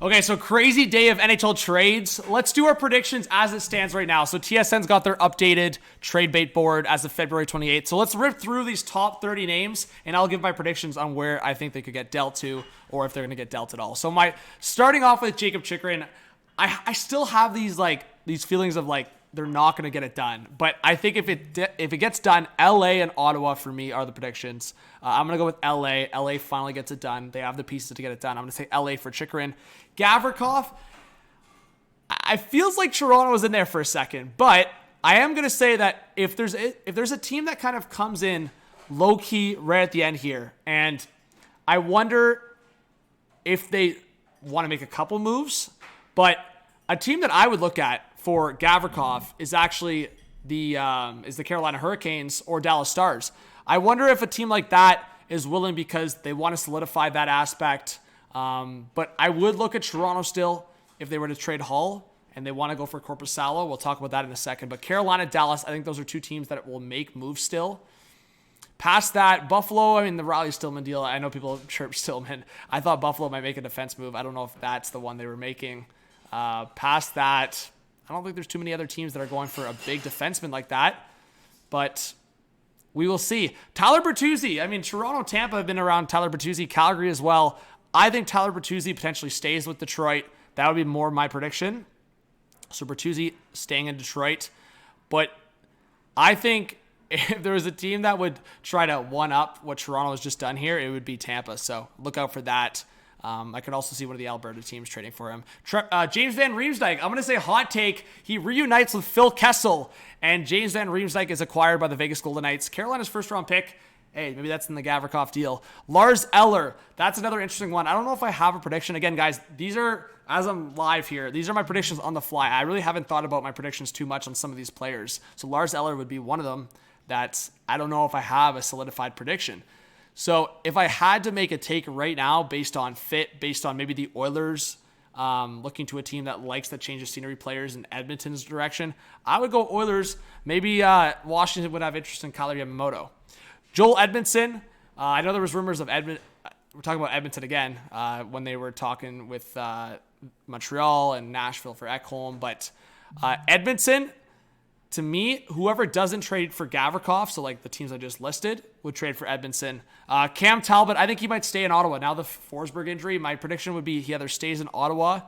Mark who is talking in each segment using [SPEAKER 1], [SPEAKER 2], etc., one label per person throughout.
[SPEAKER 1] Okay, so crazy day of NHL trades. Let's do our predictions as it stands right now. So TSN's got their updated trade bait board as of February 28th. So let's rip through these top 30 names, and I'll give my predictions on where I think they could get dealt to, or if they're going to get dealt at all. So starting off with Jacob Chychrun, I still have these feelings of they're not going to get it done. But I think if it gets done, LA and Ottawa for me are the predictions. I'm going to go with LA. LA finally gets it done. They have the pieces to get it done. I'm going to say LA for Chychrun. Gavrikov, I feels like Toronto was in there for a second, but I am going to say that if there's a team that kind of comes in low-key right at the end here, and I wonder if they want to make a couple moves, but a team that I would look at for Gavrikov is actually the Carolina Hurricanes or Dallas Stars. I wonder if a team like that is willing because they want to solidify that aspect. But I would look at Toronto still if they were to trade Hull and they want to go for Korpisalo. We'll talk about that in a second. But Carolina, Dallas, I think those are two teams that will make moves still. Past that, Buffalo, the Riley Stillman deal, I know people chirp Stillman. I thought Buffalo might make a defense move. I don't know if that's the one they were making. Past that, I don't think there's too many other teams that are going for a big defenseman like that. But we will see. Tyler Bertuzzi. Toronto, Tampa have been around Tyler Bertuzzi. Calgary as well. I think Tyler Bertuzzi potentially stays with Detroit. That would be more my prediction. So Bertuzzi staying in Detroit. But I think if there was a team that would try to one-up what Toronto has just done here, it would be Tampa. So look out for that. I could also see one of the Alberta teams trading for him. James Van Riemsdyk, I'm going to say hot take. He reunites with Phil Kessel, and James Van Riemsdyk is acquired by the Vegas Golden Knights. Carolina's first-round pick. Hey, maybe that's in the Gavrikov deal. Lars Eller, that's another interesting one. I don't know if I have a prediction. Again, guys, these are, as I'm live here, these are my predictions on the fly. I really haven't thought about my predictions too much on some of these players. So Lars Eller would be one of them that I don't know if I have a solidified prediction. So if I had to make a take right now based on fit, based on maybe the Oilers looking to a team that likes the change of scenery players in Edmonton's direction, I would go Oilers. Maybe Washington would have interest in Kyle Yamamoto. Joel Edmondson, I know there was rumors of we're talking about Edmonton again, when they were talking with Montreal and Nashville for Ekholm, but Edmonton, to me, whoever doesn't trade for Gavrikov, so the teams I just listed, would trade for Edmondson. Cam Talbot, I think he might stay in Ottawa. Now the Forsberg injury, my prediction would be he either stays in Ottawa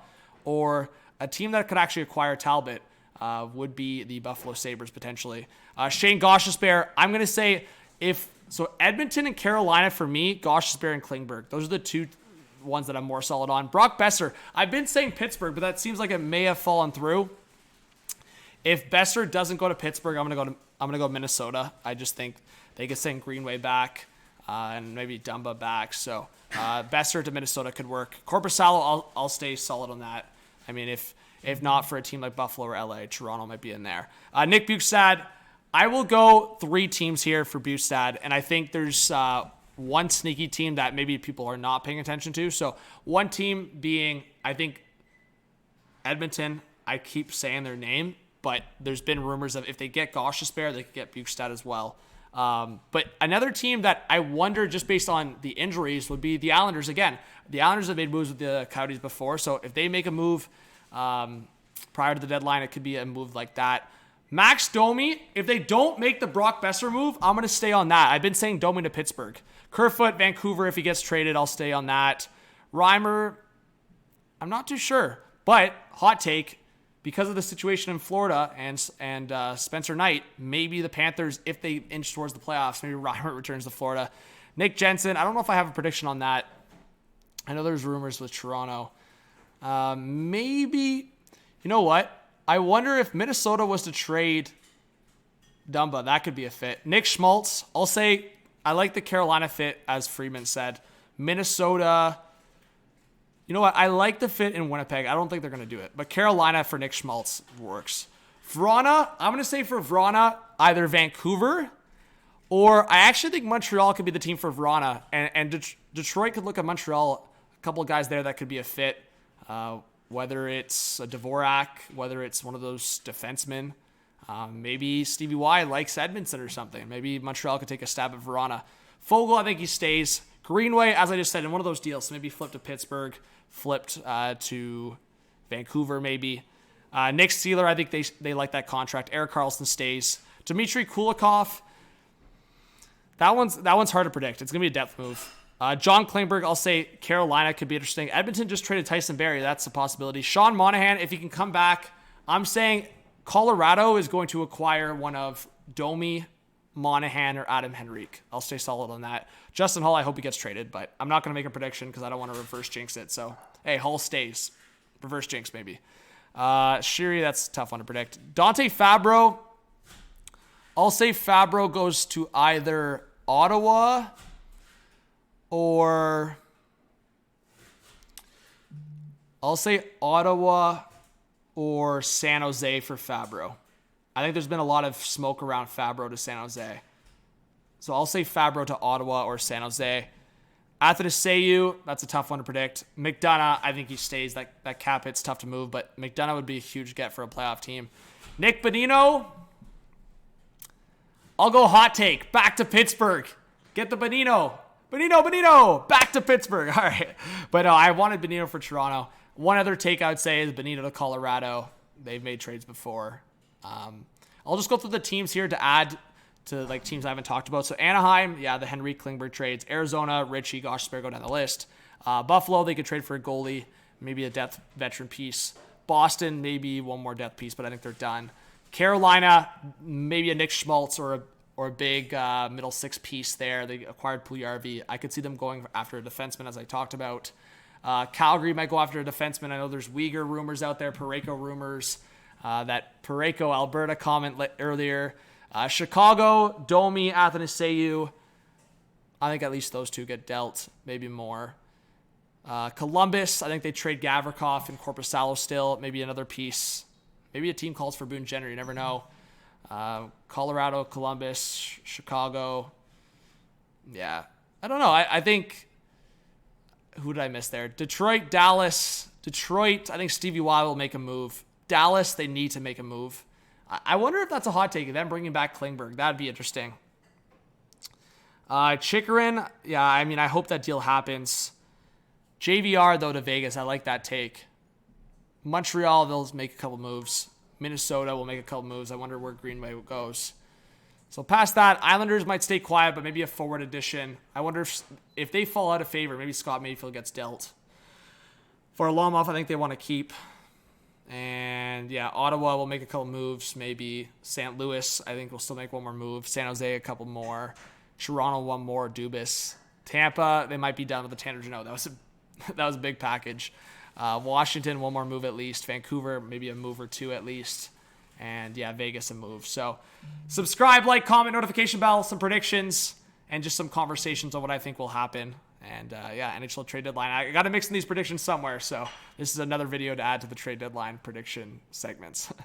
[SPEAKER 1] or a team that could actually acquire Talbot would be the Buffalo Sabres potentially. Shane Gostisbehere, I'm going to say Edmonton and Carolina for me, Gostisbehere and Klingberg. Those are the two ones that I'm more solid on. Brock Besser, I've been saying Pittsburgh, but that seems like it may have fallen through. If Besser doesn't go to Pittsburgh, I'm gonna go Minnesota. I just think they could send Greenway back and maybe Dumba back. So Besser to Minnesota could work. Korpisalo, I'll stay solid on that. If not for a team like Buffalo or LA, Toronto might be in there. Nick Bukestad, I will go 3 teams here for Bukestad, and I think there's one sneaky team that maybe people are not paying attention to. So one team being, I think, Edmonton. I keep saying their name, but there's been rumors of if they get Gostisbehere, they could get Bukestad as well. But another team that I wonder, just based on the injuries, would be the Islanders again. The Islanders have made moves with the Coyotes before, so if they make a move prior to the deadline, it could be a move like that. Max Domi, if they don't make the Brock Besser move, I'm going to stay on that. I've been saying Domi to Pittsburgh. Kerfoot, Vancouver, if he gets traded, I'll stay on that. Reimer, I'm not too sure, but hot take, because of the situation in Florida and Spencer Knight, maybe the Panthers, if they inch towards the playoffs, maybe Reimer returns to Florida. Nick Jensen, I don't know if I have a prediction on that. I know there's rumors with Toronto. Maybe, you know what? I wonder if Minnesota was to trade Dumba, that could be a fit. Nick Schmaltz, I'll say I like the Carolina fit, as Freeman said. Minnesota, you know what? I like the fit in Winnipeg. I don't think they're going to do it. But Carolina for Nick Schmaltz works. Vrana, I'm going to say for Vrana, either Vancouver or I actually think Montreal could be the team for Vrana. And Detroit could look at Montreal, a couple of guys there that could be a fit. Whether it's a Dvorak, whether it's one of those defensemen. Maybe Stevie Y likes Edmondson or something. Maybe Montreal could take a stab at Vrana. Fogle, I think he stays. Greenway, as I just said, in one of those deals, maybe flipped to Pittsburgh, flipped to Vancouver maybe. Nick Seeler, I think they like that contract. Erik Karlsson stays. Dmitry Kulikov, that one's hard to predict. It's going to be a depth move. John Klingberg, I'll say Carolina could be interesting. Edmonton just traded Tyson Barrie. That's a possibility. Sean Monahan, if he can come back, I'm saying Colorado is going to acquire one of Domi, Monahan, or Adam Henrique. I'll stay solid on that. Justin Hull, I hope he gets traded, but I'm not going to make a prediction because I don't want to reverse jinx it. So, hey, Hull stays. Reverse jinx, maybe. Shiri, that's a tough one to predict. Dante Fabro, I'll say Fabro goes to either Ottawa or I'll say Ottawa or San Jose for Fabro. I think there's been a lot of smoke around Fabro to San Jose. So I'll say Fabro to Ottawa or San Jose. Athanasiou, that's a tough one to predict. McDonough, I think he stays. That cap hit's tough to move, but McDonough would be a huge get for a playoff team. Nick Bonino, I'll go hot take. Back to Pittsburgh. Get the Bonino. Bonino. Back to Pittsburgh. All right. But no, I wanted Bonino for Toronto. One other take I would say is Bonino to Colorado. They've made trades before. I'll just go through the teams here to add to like teams I haven't talked about. So Anaheim, yeah, the Henrique Klingberg trades. Arizona, Richie, Gostisbehere go down the list. Buffalo, they could trade for a goalie, maybe a depth veteran piece. Boston, maybe one more depth piece, but I think they're done. Carolina, maybe a Nick Schmaltz or a big middle six piece there. They acquired Puljujarvi. I could see them going after a defenseman, as I talked about. Calgary might go after a defenseman. I know there's Uyghur rumors out there, Parayko rumors. That Parayko Alberta comment earlier. Chicago, Domi, Athanasiou. I think at least those two get dealt, maybe more. Columbus, I think they trade Gavrikov and Korpisalo still. Maybe another piece. Maybe a team calls for Boone Jenner. You never know. Colorado, Columbus, Chicago. Yeah. I don't know. I think... Who did I miss there? Detroit, Dallas. Detroit, I think Stevie Y will make a move. Dallas, they need to make a move. I wonder if that's a hot take. Them bringing back Klingberg. That'd be interesting. Chychrun, yeah, I mean, I hope that deal happens. JVR, though, to Vegas. I like that take. Montreal, they'll make a couple moves. Minnesota will make a couple moves. I wonder where Greenway goes. So past that, Islanders might stay quiet, but maybe a forward addition. I wonder if they fall out of favor, maybe Scott Mayfield gets dealt. For Varlamov, I think they want to keep. And yeah, Ottawa will make a couple moves. Maybe St. Louis, I think, will still make one more move. San Jose, a couple more. Toronto, one more. Dubas. Tampa, they might be done with the Tanner Jeannot. That was a big package. Washington, one more move at least. Vancouver, maybe a move or two at least. And yeah, Vegas, a move. So subscribe, like, comment, notification bell, some predictions, and just some conversations on what I think will happen. And yeah, NHL trade deadline. I got to mix in these predictions somewhere. So this is another video to add to the trade deadline prediction segments.